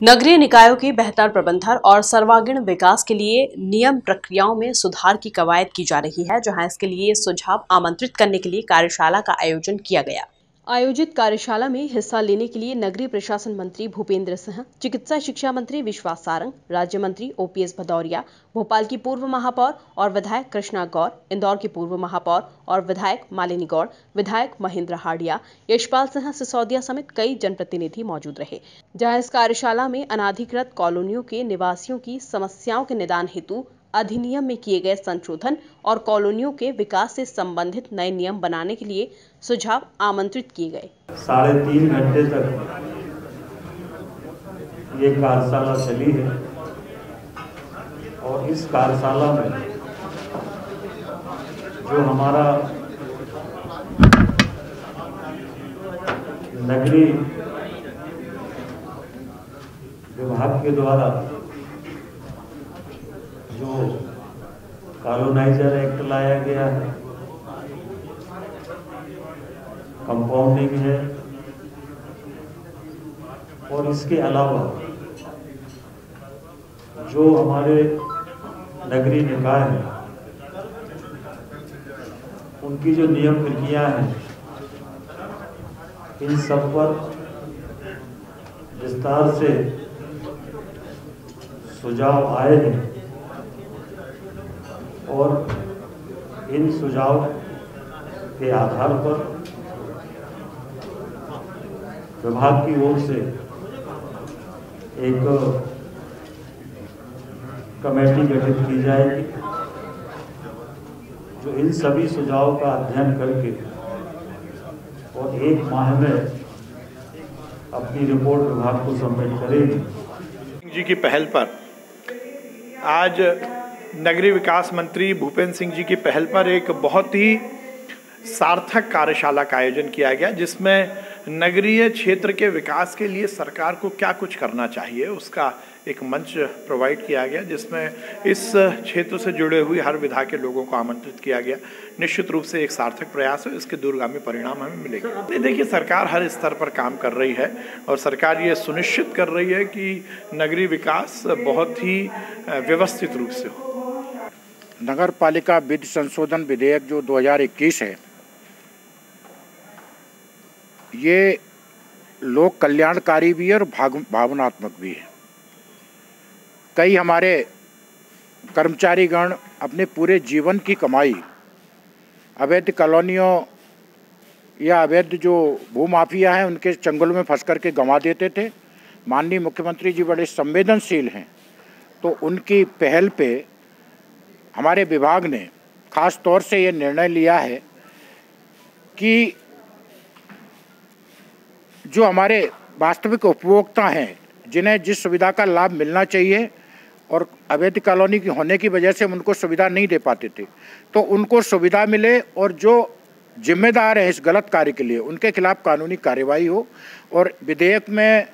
नगरीय निकायों के बेहतर प्रबंधन और सर्वांगीण विकास के लिए नियम प्रक्रियाओं में सुधार की कवायद की जा रही है, जहां इसके लिए सुझाव आमंत्रित करने के लिए कार्यशाला का आयोजन किया गया। आयोजित कार्यशाला में हिस्सा लेने के लिए नगरीय प्रशासन मंत्री भूपेंद्र सिंह, चिकित्सा शिक्षा मंत्री विश्वास सारंग, राज्य मंत्री ओपीएस भदौरिया, भोपाल की पूर्व महापौर और विधायक कृष्णा गौर, इंदौर की पूर्व महापौर और विधायक मालिनी गौड़, विधायक महेंद्र हाडिया, यशपाल सिंह सिसोदिया समेत कई जनप्रतिनिधि मौजूद रहे। जहां इस कार्यशाला में अनाधिकृत कॉलोनियों के निवासियों की समस्याओं के निदान हेतु अधिनियम में किए गए संशोधन और कॉलोनियों के विकास से संबंधित नए नियम बनाने के लिए सुझाव आमंत्रित किए गए। 3.5 घंटे तक ये कार्यशाला चली है और इस कार्यशाला में जो हमारा नगरीय विभाग के द्वारा जो कॉलोनाइजर एक्ट लाया गया है, कंपाउंडिंग है और इसके अलावा जो हमारे नगरीय निकाय हैं उनकी जो नियम प्रक्रिया हैं, इन सब पर विस्तार से सुझाव आए हैं और इन सुझाव के आधार पर विभाग की ओर से एक कमेटी गठित की जाएगी जो इन सभी सुझावों का अध्ययन करके और 1 माह में अपनी रिपोर्ट विभाग को सबमिट करेगी। जी की पहल पर आज नगरीय विकास मंत्री भूपेंद्र सिंह जी की पहल पर एक बहुत ही सार्थक कार्यशाला का आयोजन किया गया, जिसमें नगरीय क्षेत्र के विकास के लिए सरकार को क्या कुछ करना चाहिए उसका एक मंच प्रोवाइड किया गया, जिसमें इस क्षेत्र से जुड़े हुए हर विधा के लोगों को आमंत्रित किया गया। निश्चित रूप से एक सार्थक प्रयास है, इसके दूरगामी परिणाम हमें मिलेंगे। देखिए, सरकार हर स्तर पर काम कर रही है और सरकार ये सुनिश्चित कर रही है कि नगरीय विकास बहुत ही व्यवस्थित रूप से हो। नगर पालिका विधि संशोधन विधेयक जो 2021 है, ये लोक कल्याणकारी भी है और भावनात्मक भी है। कई हमारे कर्मचारीगण अपने पूरे जीवन की कमाई अवैध कॉलोनियों या अवैध जो भूमाफिया हैं उनके चंगुल में फंस करके गंवा देते थे। माननीय मुख्यमंत्री जी बड़े संवेदनशील हैं, तो उनकी पहल पे हमारे विभाग ने खास तौर से ये निर्णय लिया है कि जो हमारे वास्तविक उपभोक्ता हैं, जिन्हें जिस सुविधा का लाभ मिलना चाहिए और अवैध कॉलोनी की होने की वजह से हम उनको सुविधा नहीं दे पाते थे, तो उनको सुविधा मिले और जो जिम्मेदार हैं इस गलत कार्य के लिए उनके खिलाफ कानूनी कार्रवाई हो और विधेयक में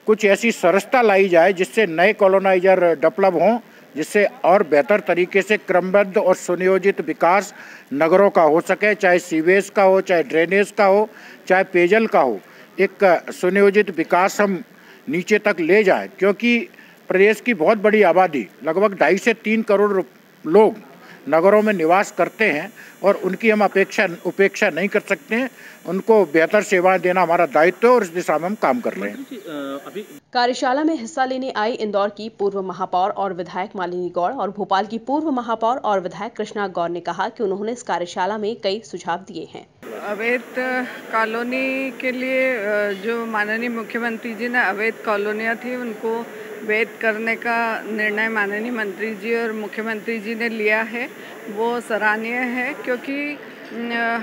कुछ ऐसी सरसता लाई जाए जिससे नए कॉलोनाइजर डेवलप हों, जिससे और बेहतर तरीके से क्रमबद्ध और सुनियोजित विकास नगरों का हो सके, चाहे सीवेज का हो, चाहे ड्रेनेज का हो, चाहे पेयजल का हो। एक सुनियोजित विकास हम नीचे तक ले जाएं, क्योंकि प्रदेश की बहुत बड़ी आबादी लगभग 2.5 से 3 करोड़ लोग नगरों में निवास करते हैं और उनकी हम उपेक्षा नहीं कर सकते हैं। उनको बेहतर सेवाएं देना हमारा दायित्व है और इस दिशा में हम काम कर रहे हैं। कार्यशाला में हिस्सा लेने आई इंदौर की पूर्व महापौर और विधायक मालिनी गौड़ और भोपाल की पूर्व महापौर और विधायक कृष्णा गौर ने कहा कि उन्होंने इस कार्यशाला में कई सुझाव दिए हैं। अवैध कॉलोनी के लिए जो माननीय मुख्यमंत्री जी ने अवैध कॉलोनियाँ थी उनको वैध करने का निर्णय माननीय मंत्री जी और मुख्यमंत्री जी ने लिया है, वो सराहनीय है, क्योंकि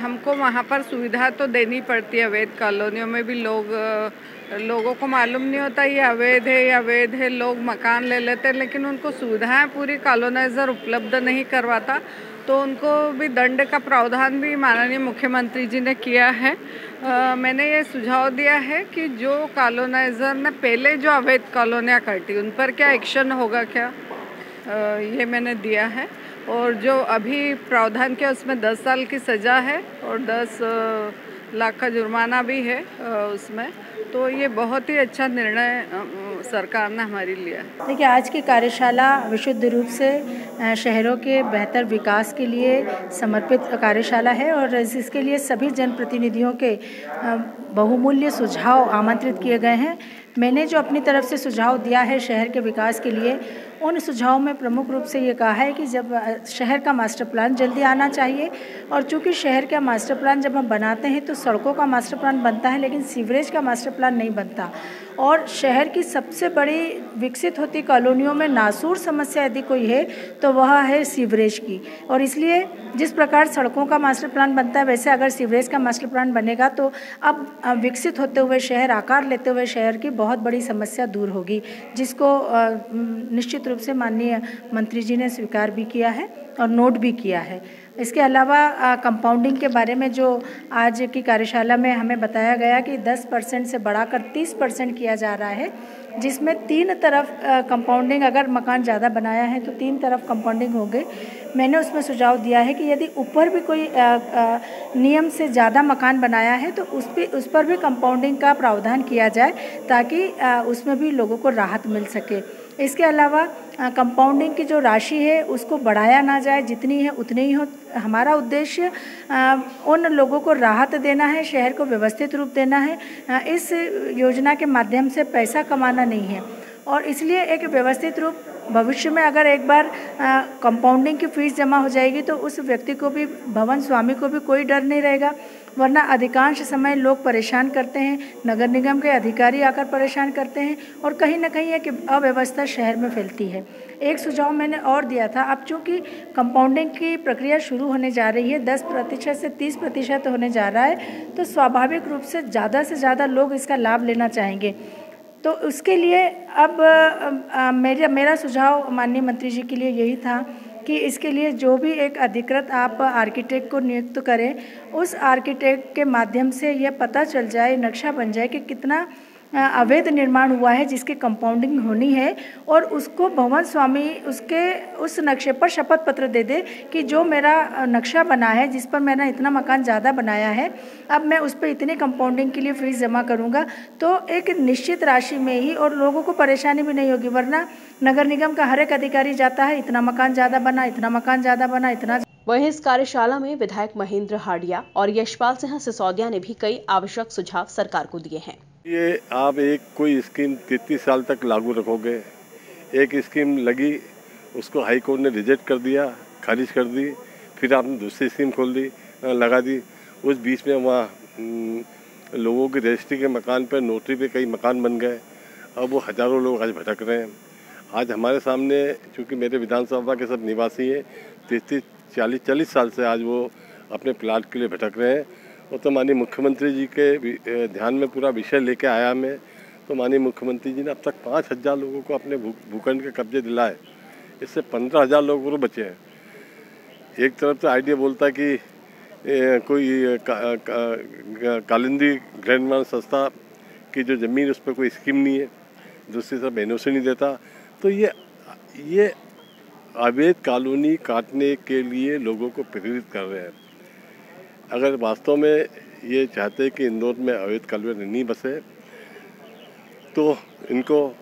हमको वहाँ पर सुविधा तो देनी पड़ती है। अवैध कॉलोनियों में भी लोगों को मालूम नहीं होता ये अवैध है या वैध है, लोग मकान ले लेते हैं लेकिन उनको सुविधाएं पूरी कॉलोनाइजर उपलब्ध नहीं करवाता, तो उनको भी दंड का प्रावधान भी माननीय मुख्यमंत्री जी ने किया है। मैंने ये सुझाव दिया है कि जो कॉलोनाइजर ने पहले जो अवैध कॉलोनियाँ काटी उन पर क्या एक्शन होगा क्या, ये मैंने दिया है। और जो अभी प्रावधान किया उसमें 10 साल की सज़ा है और 10 लाख का जुर्माना भी है उसमें। तो ये बहुत ही अच्छा निर्णय सरकार ने हमारी लिया। देखिए, आज की कार्यशाला विशुद्ध रूप से शहरों के बेहतर विकास के लिए समर्पित कार्यशाला है और इसके लिए सभी जनप्रतिनिधियों के बहुमूल्य सुझाव आमंत्रित किए गए हैं। मैंने जो अपनी तरफ से सुझाव दिया है शहर के विकास के लिए, उन सुझावों में प्रमुख रूप से ये कहा है कि जब शहर का मास्टर प्लान जल्दी आना चाहिए और चूंकि शहर का मास्टर प्लान जब हम बनाते हैं तो सड़कों का मास्टर प्लान बनता है लेकिन सीवरेज का मास्टर प्लान नहीं बनता। और शहर की सबसे बड़ी विकसित होती कॉलोनियों में नासूर समस्या यदि कोई है तो वह है सीवरेज की। और इसलिए जिस प्रकार सड़कों का मास्टर प्लान बनता है वैसे अगर सीवरेज का मास्टर प्लान बनेगा तो अब विकसित होते हुए शहर, आकार लेते हुए शहर की बहुत बड़ी समस्या दूर होगी, जिसको निश्चित रूप से माननीय मंत्री जी ने स्वीकार भी किया है और नोट भी किया है। इसके अलावा कंपाउंडिंग के बारे में जो आज की कार्यशाला में हमें बताया गया कि 10% से बढ़ाकर 30% किया जा रहा है, जिसमें 3 तरफ कंपाउंडिंग, अगर मकान ज़्यादा बनाया है तो 3 तरफ कंपाउंडिंग होंगे। मैंने उसमें सुझाव दिया है कि यदि ऊपर भी कोई नियम से ज़्यादा मकान बनाया है तो उस पर भी कंपाउंडिंग का प्रावधान किया जाए ताकि उसमें भी लोगों को राहत मिल सके। इसके अलावा कंपाउंडिंग की जो राशि है उसको बढ़ाया ना जाए, जितनी है उतनी ही हो। हमारा उद्देश्य उन लोगों को राहत देना है, शहर को व्यवस्थित रूप देना है। इस योजना के माध्यम से पैसा कमाना नहीं है और इसलिए एक व्यवस्थित रूप भविष्य में अगर एक बार कंपाउंडिंग की फीस जमा हो जाएगी तो उस व्यक्ति को भी, भवन स्वामी को भी कोई डर नहीं रहेगा। वरना अधिकांश समय लोग परेशान करते हैं, नगर निगम के अधिकारी आकर परेशान करते हैं और कहीं ना कहीं एक अव्यवस्था शहर में फैलती है। एक सुझाव मैंने और दिया था, अब चूँकि कंपाउंडिंग की प्रक्रिया शुरू होने जा रही है, 10% से 30% होने जा रहा है, तो स्वाभाविक रूप से ज़्यादा लोग इसका लाभ लेना चाहेंगे। तो उसके लिए अब मेरा सुझाव माननीय मंत्री जी के लिए यही था कि इसके लिए जो भी एक अधिकृत आप आर्किटेक्ट को नियुक्त करें, उस आर्किटेक्ट के माध्यम से यह पता चल जाए, नक्शा बन जाए कि कितना अवैध निर्माण हुआ है जिसकी कंपाउंडिंग होनी है और उसको भवन स्वामी उस नक्शे पर शपथ पत्र दे दे कि जो मेरा नक्शा बना है, जिस पर मैंने इतना मकान ज़्यादा बनाया है, अब मैं उस पर इतनी कंपाउंडिंग के लिए फीस जमा करूँगा। तो एक निश्चित राशि में ही, और लोगों को परेशानी भी नहीं होगी। वरना नगर निगम का हर एक अधिकारी जाता है, इतना मकान ज़्यादा बना, इतना मकान ज़्यादा बना, इतना। वहीं इस कार्यशाला में विधायक महेंद्र हाडिया और यशपाल सिंह सिसोदिया ने भी कई आवश्यक सुझाव सरकार को दिए हैं। ये आप कोई स्कीम 33 साल तक लागू रखोगे, एक स्कीम लगी उसको हाई कोर्ट ने रिजेक्ट कर दिया, खारिज कर दी, फिर आपने दूसरी स्कीम खोल दी, लगा दी। उस बीच में वहाँ लोगों की रजिस्ट्री के मकान पर, नोटरी पे कई मकान बन गए। अब वो हज़ारों लोग आज भटक रहे हैं। आज हमारे सामने, चूँकि मेरे विधानसभा के सब निवासी हैं, 30-40 साल से आज वो अपने प्लाट के लिए भटक रहे हैं। वो तो माननीय मुख्यमंत्री जी के ध्यान में पूरा विषय लेके आया मैं, तो माननीय मुख्यमंत्री जी ने अब तक 5000 लोगों को अपने भूखंड के कब्जे दिलाए। इससे 15000 लोग और बचे हैं। एक तरफ तो आइडिया बोलता है कि कोई कालिंदी ग्रैंडमान संस्था की जो ज़मीन उस पर कोई स्कीम नहीं है, दूसरी तरफ एनओसी नहीं देता। तो ये अवैध कॉलोनी काटने के लिए लोगों को प्रेरित कर रहे हैं। अगर वास्तव में ये चाहते हैं कि इंदौर में अवैध कॉलोनी नहीं बसे तो इनको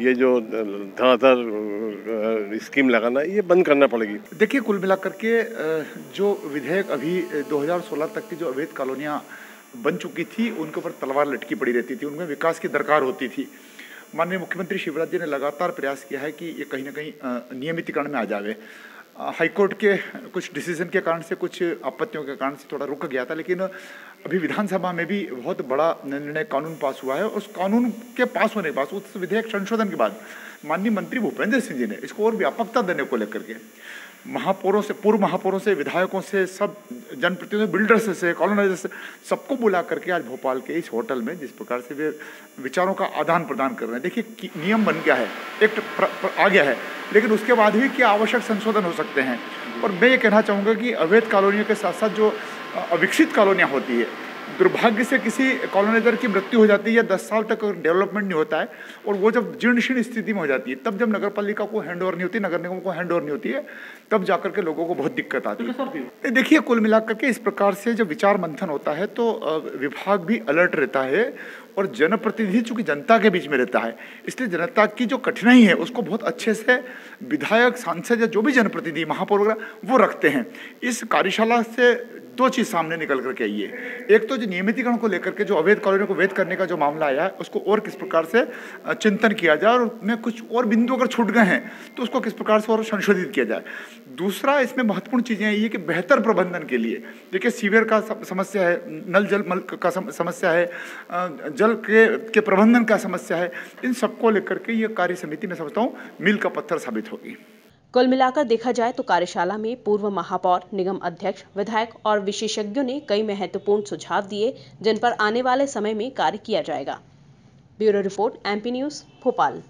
ये जो धड़ाधड़ स्कीम लगाना ये बंद करना पड़ेगी। देखिए, कुल मिलाकर के जो विधेयक अभी 2016 तक की जो अवैध कॉलोनियाँ बन चुकी थी उनके ऊपर तलवार लटकी पड़ी रहती थी, उनमें विकास की दरकार होती थी। माननीय मुख्यमंत्री शिवराज जी ने लगातार प्रयास किया है कि ये कहीं ना कहीं नियमितीकरण में आ जावे। हाईकोर्ट के कुछ डिसीजन के कारण से, कुछ आपत्तियों के कारण से थोड़ा रुक गया था, लेकिन अभी विधानसभा में भी बहुत बड़ा निर्णय कानून पास हुआ है। उस कानून के पास होने के बाद, उस विधेयक संशोधन के बाद माननीय मंत्री भूपेंद्र सिंह जी ने इसको और व्यापकता देने को लेकर के महापौरों से, पूर्व महापौरों से, विधायकों से, सब जनप्रतिनिधियों, बिल्डर्स से, कॉलोनाइजर्स से, सबको बुला करके आज भोपाल के इस होटल में जिस प्रकार से वे विचारों का आदान प्रदान कर रहे हैं। देखिए, नियम बन गया है, एक्ट आ गया है, लेकिन उसके बाद भी क्या आवश्यक संशोधन हो सकते हैं। और मैं ये कहना चाहूँगा कि अवैध कॉलोनियों के साथ साथ जो अविकसित कॉलोनियाँ होती है दुर्भाग्य से किसी कॉलोनाइजर की मृत्यु हो जाती है या 10 साल तक डेवलपमेंट नहीं होता है और वो जब जीर्ण शीर्ण स्थिति में हो जाती है, तब जब नगर पालिका को हैंड ओवर नहीं होती, नगर निगम को हैंड ओवर नहीं होती है, तब जाकर के लोगों को बहुत दिक्कत आती है। देखिए, कुल मिलाकर के इस प्रकार से जब विचार मंथन होता है तो विभाग भी अलर्ट रहता है और जनप्रतिनिधि चूंकि जनता के बीच में रहता है, इसलिए जनता की जो कठिनाई है उसको बहुत अच्छे से विधायक, सांसद या जो भी जनप्रतिनिधि, महापौर वगैरह वो रखते हैं। इस कार्यशाला से दो चीज़ सामने निकल करके आई है। एक तो जो नियमितीकरण को लेकर के जो अवैध कॉलोनियों को वैध करने का जो मामला आया है उसको और किस प्रकार से चिंतन किया जाए और उसमें कुछ और बिंदु अगर छूट गए हैं तो उसको किस प्रकार से और संशोधित किया जाए। दूसरा, इसमें महत्वपूर्ण चीज़ें ये कि बेहतर प्रबंधन के लिए, देखिए सीवर का समस्या है, नल जल का समस्या है, जल के प्रबंधन का समस्या है, इन सबको लेकर के ये कार्य समिति में समझता हूँ मील का पत्थर साबित होगी। कुल मिलाकर देखा जाए तो कार्यशाला में पूर्व महापौर, निगम अध्यक्ष, विधायक और विशेषज्ञों ने कई महत्वपूर्ण सुझाव दिए जिन पर आने वाले समय में कार्य किया जाएगा। Bureau report, MP news, Bhopal.